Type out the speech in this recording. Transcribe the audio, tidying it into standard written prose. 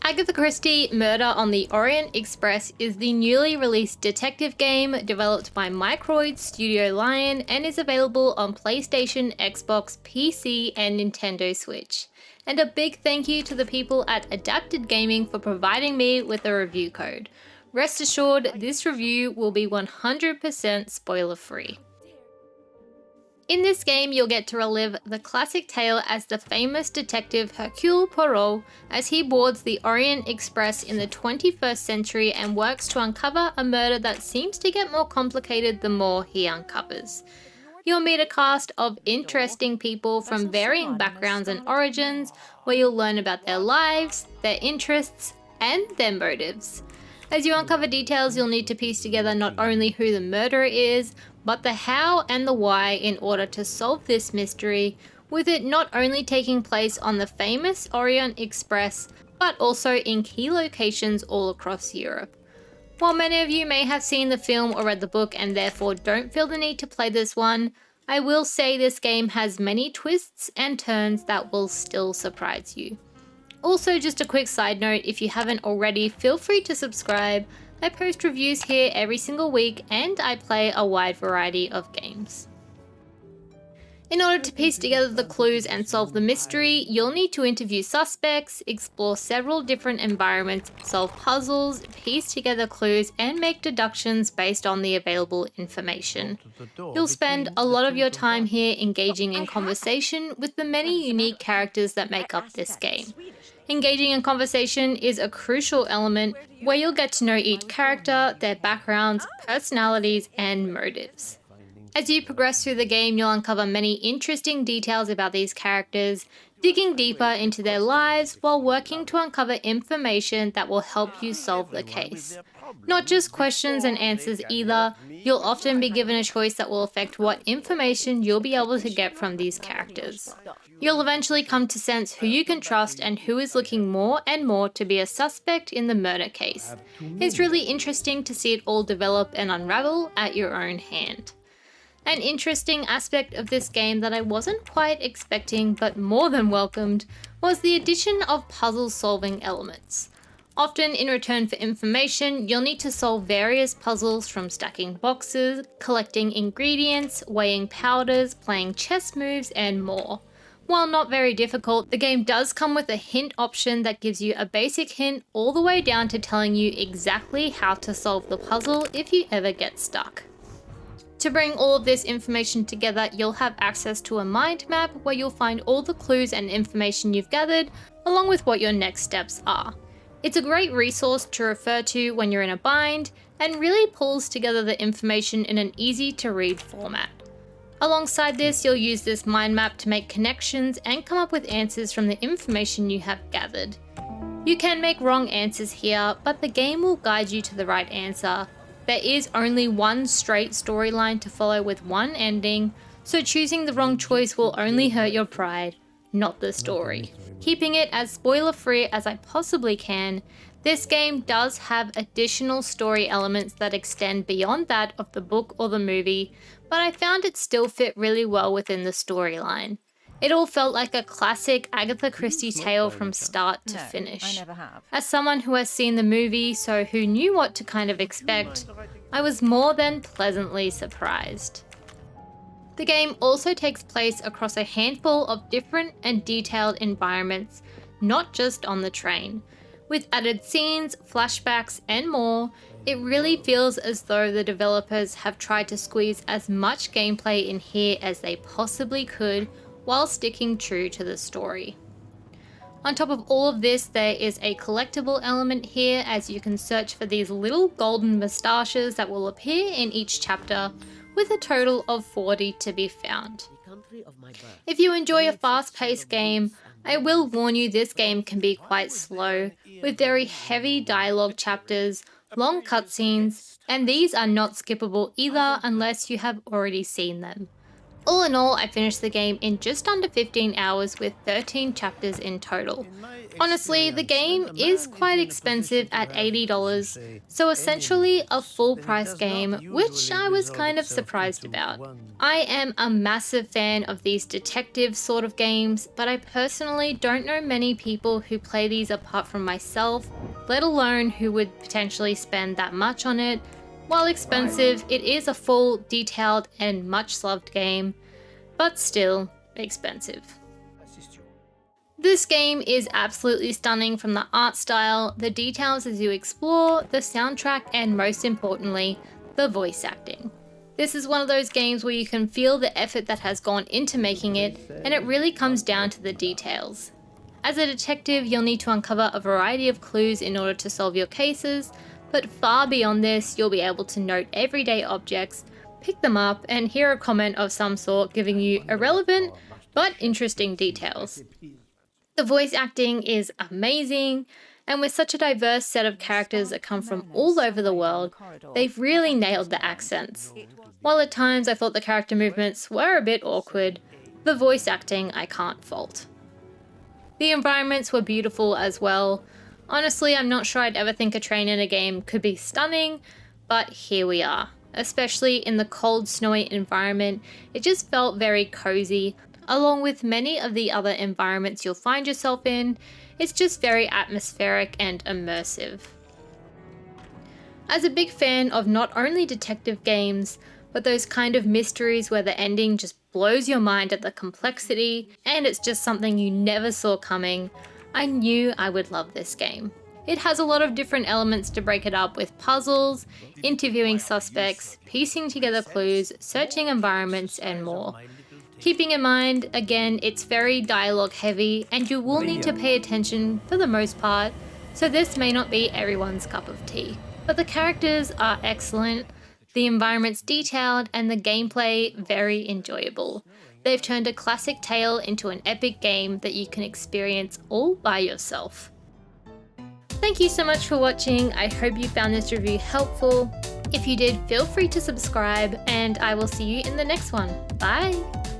Agatha Christie Murder on the Orient Express is the newly released detective game developed by Microids Studio Lyon and is available on PlayStation, Xbox, PC, and Nintendo Switch. And a big thank you to the people at Adapted Gaming for providing me with a review code. Rest assured, this review will be 100% spoiler free. In this game, you'll get to relive the classic tale as the famous detective Hercule Poirot as he boards the Orient Express in the 21st century and works to uncover a murder that seems to get more complicated the more he uncovers. You'll meet a cast of interesting people from varying backgrounds and origins, where you'll learn about their lives, their interests, and their motives. As you uncover details, you'll need to piece together not only who the murderer is, but the how and the why in order to solve this mystery, with it not only taking place on the famous Orient Express, but also in key locations all across Europe. While many of you may have seen the film or read the book and therefore don't feel the need to play this one, I will say this game has many twists and turns that will still surprise you. Also, just a quick side note, if you haven't already, feel free to subscribe. I post reviews here every single week and I play a wide variety of games. In order to piece together the clues and solve the mystery, you'll need to interview suspects, explore several different environments, solve puzzles, piece together clues, and make deductions based on the available information. You'll spend a lot of your time here engaging in conversation with the many unique characters that make up this game. Engaging in conversation is a crucial element where you'll get to know each character, their backgrounds, personalities, and motives. As you progress through the game, you'll uncover many interesting details about these characters, digging deeper into their lives while working to uncover information that will help you solve the case. Not just questions and answers either, you'll often be given a choice that will affect what information you'll be able to get from these characters. You'll eventually come to sense who you can trust and who is looking more and more to be a suspect in the murder case. It's really interesting to see it all develop and unravel at your own hand. An interesting aspect of this game that I wasn't quite expecting but more than welcomed was the addition of puzzle solving elements. Often in return for information, you'll need to solve various puzzles from stacking boxes, collecting ingredients, weighing powders, playing chess moves, and more. While not very difficult, the game does come with a hint option that gives you a basic hint all the way down to telling you exactly how to solve the puzzle if you ever get stuck. To bring all of this information together, you'll have access to a mind map where you'll find all the clues and information you've gathered, along with what your next steps are. It's a great resource to refer to when you're in a bind, and really pulls together the information in an easy to read format. Alongside this, you'll use this mind map to make connections and come up with answers from the information you have gathered. You can make wrong answers here, but the game will guide you to the right answer. There is only one straight storyline to follow with one ending, so choosing the wrong choice will only hurt your pride, not the story. Keeping it as spoiler-free as I possibly can, this game does have additional story elements that extend beyond that of the book or the movie, but I found it still fit really well within the storyline. It all felt like a classic Agatha Christie tale from start to finish. As someone who has seen the movie, so who knew what to kind of expect, I was more than pleasantly surprised. The game also takes place across a handful of different and detailed environments, not just on the train. With added scenes, flashbacks, and more, it really feels as though the developers have tried to squeeze as much gameplay in here as they possibly could, while sticking true to the story. On top of all of this, there is a collectible element here, as you can search for these little golden moustaches that will appear in each chapter, with a total of 40 to be found. If you enjoy a fast-paced game, I will warn you this game can be quite slow, with very heavy dialogue chapters, long cutscenes, and these are not skippable either unless you have already seen them. All in all, I finished the game in just under 15 hours with 13 chapters in total. Honestly, the game is quite expensive at $80, so essentially a full price game, which I was kind of surprised about. I am a massive fan of these detective sort of games, but I personally don't know many people who play these apart from myself, let alone who would potentially spend that much on it. While expensive, it is a full, detailed, and much loved game, but still expensive. This game is absolutely stunning from the art style, the details as you explore, the soundtrack, and most importantly, the voice acting. This is one of those games where you can feel the effort that has gone into making it, and it really comes down to the details. As a detective, you'll need to uncover a variety of clues in order to solve your cases, but far beyond this, you'll be able to note everyday objects, pick them up, and hear a comment of some sort giving you irrelevant but interesting details. The voice acting is amazing, and with such a diverse set of characters that come from all over the world, they've really nailed the accents. While at times I thought the character movements were a bit awkward, the voice acting I can't fault. The environments were beautiful as well. Honestly, I'm not sure I'd ever think a train in a game could be stunning, but here we are. Especially in the cold, snowy environment, it just felt very cozy. Along with many of the other environments you'll find yourself in, it's just very atmospheric and immersive. As a big fan of not only detective games, but those kind of mysteries where the ending just blows your mind at the complexity, and it's just something you never saw coming, I knew I would love this game. It has a lot of different elements to break it up with puzzles, interviewing suspects, piecing together clues, searching environments, and more. Keeping in mind, again, it's very dialogue heavy and you will need to pay attention for the most part, so this may not be everyone's cup of tea. But the characters are excellent, the environment's detailed, and the gameplay very enjoyable. They've turned a classic tale into an epic game that you can experience all by yourself. Thank you so much for watching. I hope you found this review helpful. If you did, feel free to subscribe, and I will see you in the next one. Bye!